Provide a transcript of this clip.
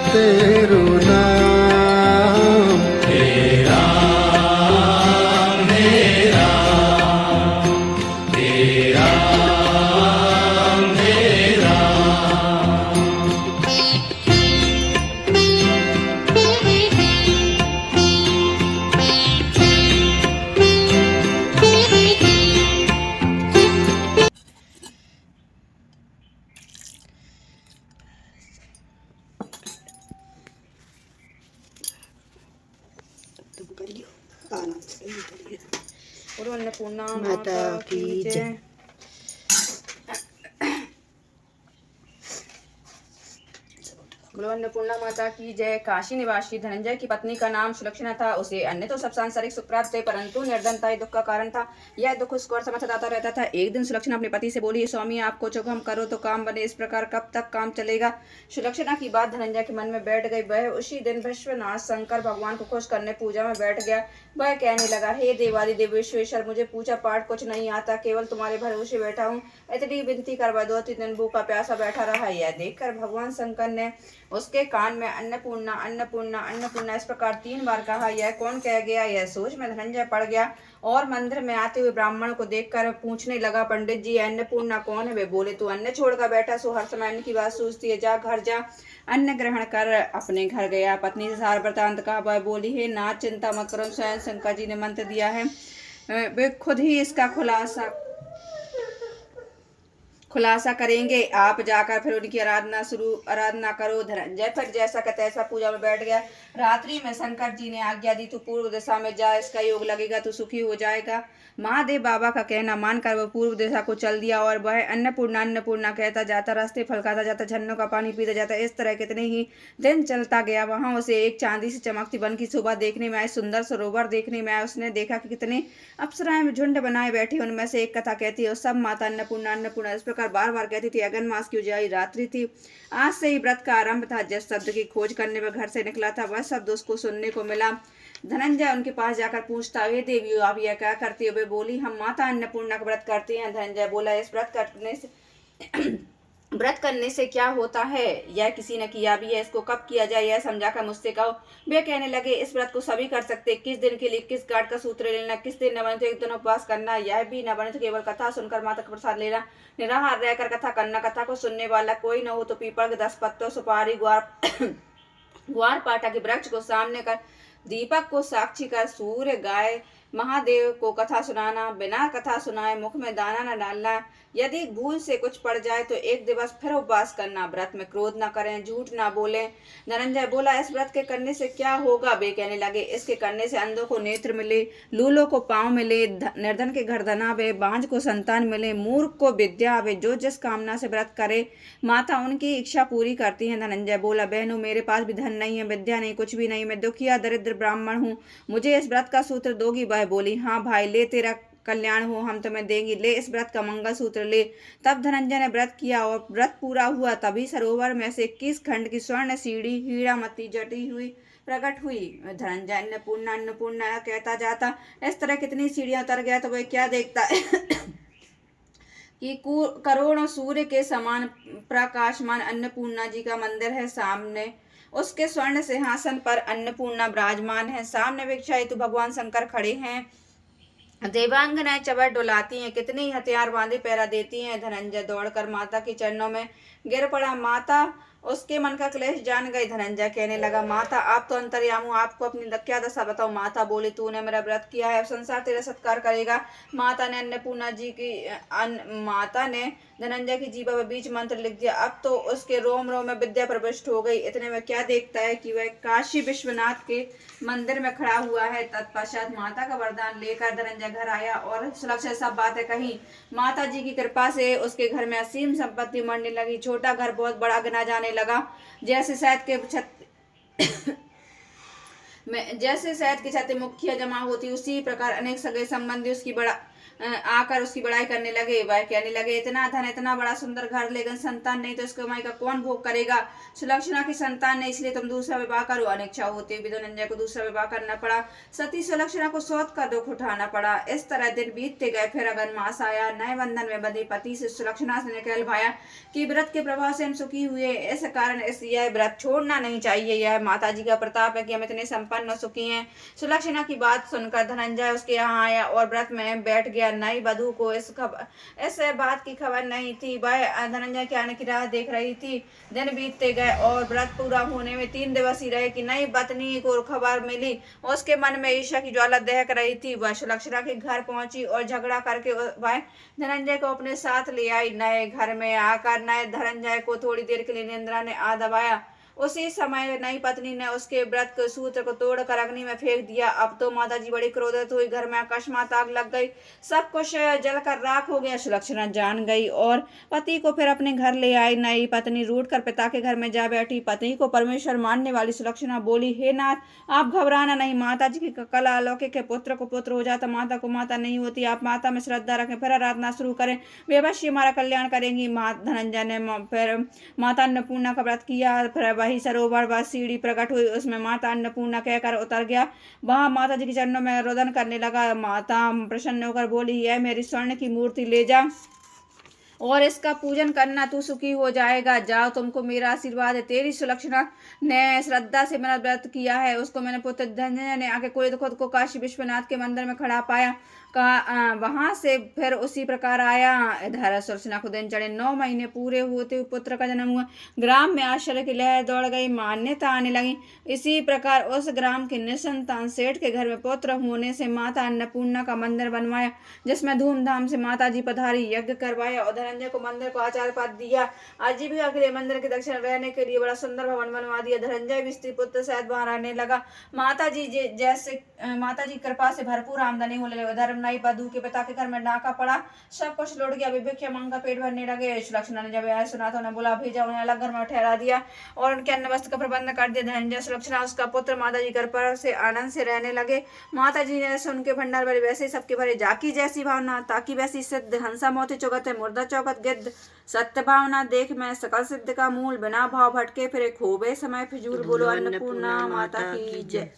तेरो नाम। हे राम हे राम हे राम हे राम। बोलो अन्नपूर्णा माता की जय। बोलो अन्नपूर्णा माता की जय। काशी निवासी धनंजय की पत्नी का नाम सुलक्षणा था। उसे अन्य तो सब सांसारिक सुख प्राप्त थे, परंतु निर्धनता ही दुख का कारण था। यह दुख उसको और समझ आता रहता था। एक दिन सुलक्षणा अपने पति से बोली, स्वामी आपको जो हम करो तो काम बने, इस प्रकार कब तक काम चलेगा। सुलक्षणा की बात धनंजय के मन में बैठ गई। वह उसी दिन विश्वनाथ शंकर भगवान को खुश करने पूजा में बैठ गया। वह कहने लगा, हे देवादिदेव विश्वेश्वर, मुझे पूजा पाठ कुछ नहीं आता, केवल तुम्हारे भरोसे बैठा हूँ। इतनी विनती करवा दो। 2 दिन भूखा प्यासा बैठा रहा। यह देखकर भगवान शंकर ने उसके कान में अन्नपूर्णा अन्नपूर्णा अन्नपूर्णा इस प्रकार 3 बार कहा। यह कौन कह गया, यह सोच में धनंजय पड़ गया और मंदिर में आते हुए ब्राह्मण को देखकर पूछने लगा, पंडित जी अन्नपूर्णा कौन है। वे बोले, तू अन्न छोड़कर बैठा सो हर समय अन्न की बात सोचती है, जा घर जा अन्न ग्रहण कर। अपने घर गया, पत्नी से सारा वृतांत कहा। वह बोली, हे नाथ चिंता मत करो, स्वयं शंकर जी ने मंत्र दिया है, वे खुद ही इसका खुलासा करेंगे। आप जाकर फिर उनकी आराधना करो। धनंजय फिर जैसा का तैसा पूजा में बैठ गया। रात्रि में शंकर जी ने आज्ञा दी, तू पूर्व दिशा में जा, इसका योग लगेगा तो सुखी हो जाएगा। महादेव बाबा का कहना मानकर वह पूर्व दिशा को चल दिया और वह अन्नपूर्णा अन्नपूर्णा कहता जाता, रास्ते फल खाता जाता, झरनों का पानी पीता जाता। इस तरह कितने ही दिन चलता गया। वहां उसे एक चांदी से चमकती वन की शोभा देखने में आई, सुंदर सरोवर देखने में आया। उसने देखा कि कितने अप्सराएं झुंड बनाए बैठी। उनमें से एक कथा कहती है, सब माता अन्नपूर्णा अन्नपूर्णा इस प्रकार बार बार कहती थी। अगन मास की उजाई रात्रि थी। आज से ही व्रत का आरंभ था। जिस शब्द की खोज करने में घर से निकला था, वह शब्द उसको सुनने को मिला। धनंजय उनके पास जाकर पूछता, वे देवी आप यह क्या करती हो। वे बोली, हम माता अन्नपूर्णा का व्रत करते हैं। धनंजय बोला, इस व्रत करने से क्या होता है, यह किसी ने किया भी है, इसको कब किया जाए, यह समझाकर मुझसे कहो। वे कहने लगे, इस व्रत को सभी कर सकते, किस दिन के लिए किस गाठ का सूत्र लेना, किस दिन न बने तो 1 दिन उपवास करना, यह भी न बने तो केवल कथा सुनकर माता का प्रसाद लेना, निराहार रहकर कथा करना, कथा को सुनने वाला कोई न हो तो पीपल के 10 पत्तों, सुपारी, ग्वार पाटा के वृक्ष को सामने कर, दीपक को साक्षी कर, सूर्य गाय महादेव को कथा सुनाना, बिना कथा सुनाए मुख में दाना न डालना, यदि भूल से कुछ पड़ जाए तो 1 दिवस फिर उपवास करना, व्रत में क्रोध न करें, झूठ न बोलें। धनंजय बोला, इस व्रत के करने से क्या होगा। वे कहने लगे, इसके करने से अंधों को नेत्र मिले, लूलों को पांव मिले, निर्धन के घर धन आवे, बांझ को संतान मिले, मूर्ख को विद्या आवे। जो जिस कामना से व्रत करे माता उनकी इच्छा पूरी करती है। धनंजय बोला, बहनों मेरे पास भी धन नहीं है, विद्या नहीं, कुछ भी नहीं, मैं दुखिया दरिद्र ब्राह्मण हूँ, मुझे इस व्रत का सूत्र दोगी। वह बोली, हाँ भाई ले, तेरा कल्याण हो, हम तुम्हें देंगे, ले इस व्रत का मंगल सूत्र ले। तब धनंजय ने व्रत किया और व्रत पूरा हुआ। तभी सरोवर में से 21 खंड की स्वर्ण सीढ़ी हीरामती जटी हुई प्रकट हुई। धनंजय अन्नपूर्णा अन्नपूर्णा कहता जाता। इस तरह कितनी सीढ़ियां उतर गया तो वह क्या देखता है कि करोड़ों सूर्य के समान प्रकाशमान अन्नपूर्णा जी का मंदिर है। सामने उसके स्वर्ण सिंहासन पर अन्नपूर्णा विराजमान है। सामने भिक्षा तो भगवान शंकर खड़े हैं। देवांगनाएं चबर डुलाती हैं, कितने ही हथियार बांधे पहरा देती हैं। धनंजय दौड़कर माता के चरणों में गिर पड़ा। माता उसके मन का क्लेश जान गई। धनंजय कहने लगा, माता आप तो अंतर्यामी हो, आपको अपनी क्या दशा बताओ। माता बोली, तूने मेरा व्रत किया है, अब संसार तेरा सत्कार करेगा। माता ने धनंजय की जीभा पर बीच मंत्र लिख दिया। अब तो उसके रोम रोम में विद्या प्रविष्ट हो गई। इतने में क्या देखता है कि वह काशी विश्वनाथ के मंदिर में खड़ा हुआ है। तत्पश्चात माता का वरदान लेकर धनंजय घर आया और सुलक्षणा सब बातें कही। माता जी की कृपा से उसके घर में असीम संपत्ति मरने लगी। छोटा घर बहुत बड़ा गिना जाने लगा। जैसे शहद की छत्ते मुखिया जमा होती, उसी प्रकार अनेक सगे संबंधी उसकी आकर उसकी बड़ाई करने लगे। वह कहने लगे, इतना धन, इतना बड़ा सुंदर घर, लेकिन संतान नहीं, तो इस कमाई का कौन भोग करेगा? सुलक्षणा की संतान नहीं, इसलिए तुम दूसरा विवाह करो। अनिच्छा होते हुए धनंजय को दूसरा विवाह करना पड़ा। सती सुलक्षणा को सौत का दुख उठाना पड़ा। इस तरह दिन बीतते गए। फिर अगन मास आया। नए बंधन में बंधे पति से सुलक्षणा ने कहलवाया कि व्रत के प्रभाव से हम सुखी हुए, इस कारण यह व्रत छोड़ना नहीं चाहिए। यह माता जी का प्रताप है कि हम इतने संपन्न और सुखी हैं। सुलक्षणा की बात सुनकर धनंजय उसके यहाँ आया और व्रत में बैठ गया। नई वधू को इस बात की खबर नहीं थी। वह धनंजय के आने की राह देख रही थी। दिन बीतते गए और व्रत पूरा होने में 3 दिवस ही रहे कि नई पत्नी को खबर मिली। उसके मन में ईर्ष्या की ज्वाला दहक रही थी। वह सुलक्षणा के घर पहुंची और झगड़ा करके वह धनंजय को अपने साथ ले आई। नए घर में आकर नए धनंजय को थोड़ी देर के लिए निंद्रा ने आ दबाया। उसी समय नई पत्नी ने उसके व्रत के सूत्र को तोड़कर अग्नि में फेंक दिया। अब तो माताजी बड़ी क्रोधित हुई। घर में अकस्मात आग लग गई। सब कुछ जलकर राख हो गया। सुलक्षणा जान गई और पति को फिर अपने घर ले आई। नई पत्नी रूठकर पिता के घर में जा बैठी। पति को परमेश्वर मानने वाली सुलक्षणा बोली, हे नाथ, आप घबराना नहीं। माता जी की कला अलौकिक है। पुत्र को पुत्र हो जाता, माता को माता नहीं होती। आप माता में श्रद्धा रखें, फिर आराधना शुरू करें, वे अवश्य हमारा कल्याण करेंगी। धनंजय ने फिर माता अन्नपूर्णा का व्रत किया। फिर वही सरोवर व सीढ़ी प्रकट हुई, उसमें माता अन्नपूर्णा कहकर उतर गया। वहां माता जी के चरणों में रोदन करने लगा। माता प्रसन्न होकर बोली, यह मेरी स्वर्ण की मूर्ति ले जा और इसका पूजन करना, तू सुखी हो जाएगा। जाओ, तुमको मेरा आशीर्वाद है। तेरी सुलक्षणा ने श्रद्धा से मेरा व्रत किया है, उसको मैंने पुत्र धनंजय ने आके खुद को काशी विश्वनाथ के मंदिर में खड़ा पाया। वहां से फिर उसी प्रकार आया। इधर सुलक्षणा को दिन चढ़े। 9 महीने पूरे होते हुए पुत्र का जन्म हुआ। ग्राम में आश्चर्य की लहर दौड़ गई। मान्यता आने लगी। इसी प्रकार उस ग्राम के निसंतान सेठ के घर में पुत्र होने से माता अन्नपूर्णा का मंदिर बनवाया, जिसमें धूमधाम से माता जी पधारी, यज्ञ करवाया और धनंजय को मंदिर को आचार्य पद दिया। आजीविका के लिए मंदिर के दक्षिण रहने के लिए बड़ा सुंदर भवन बनवा दिया। धनंजय भी स्त्री पुत्र सहित वहां रहने लगा। माता जी की कृपा से भरपूर आमदनी होने लगी। उधर नई वधू के पिता के घर में डाका पड़ा। सब कुछ लौट गया। भिक्षा मांग का पेट भरने लगे। सुलक्षणा ने जब यह सुना तो उन्हें बुला भेजा, उन्हें अलग घर में ठहरा दिया और उनके अन्न वस्त्र का प्रबंध कर दिया। धनंजय, सुलक्षणा, उसका पुत्र माता जी कृपा से आनंद से रहने लगे। माता जी ने जैसे उनके भंडार भरे वैसे ही सबके भरे। जाकी जैसी भावना ताकि वैसी सिद्ध। हंसा मोती चौगत है, मुर्दा चौगत गिद्ध। सत्य भावना देख मैं सकल सिद्ध का मूल। बिना भाव भटके फिरे, खोबे समय फिजूल। बोलो अन्नपूर्णा माता की जय।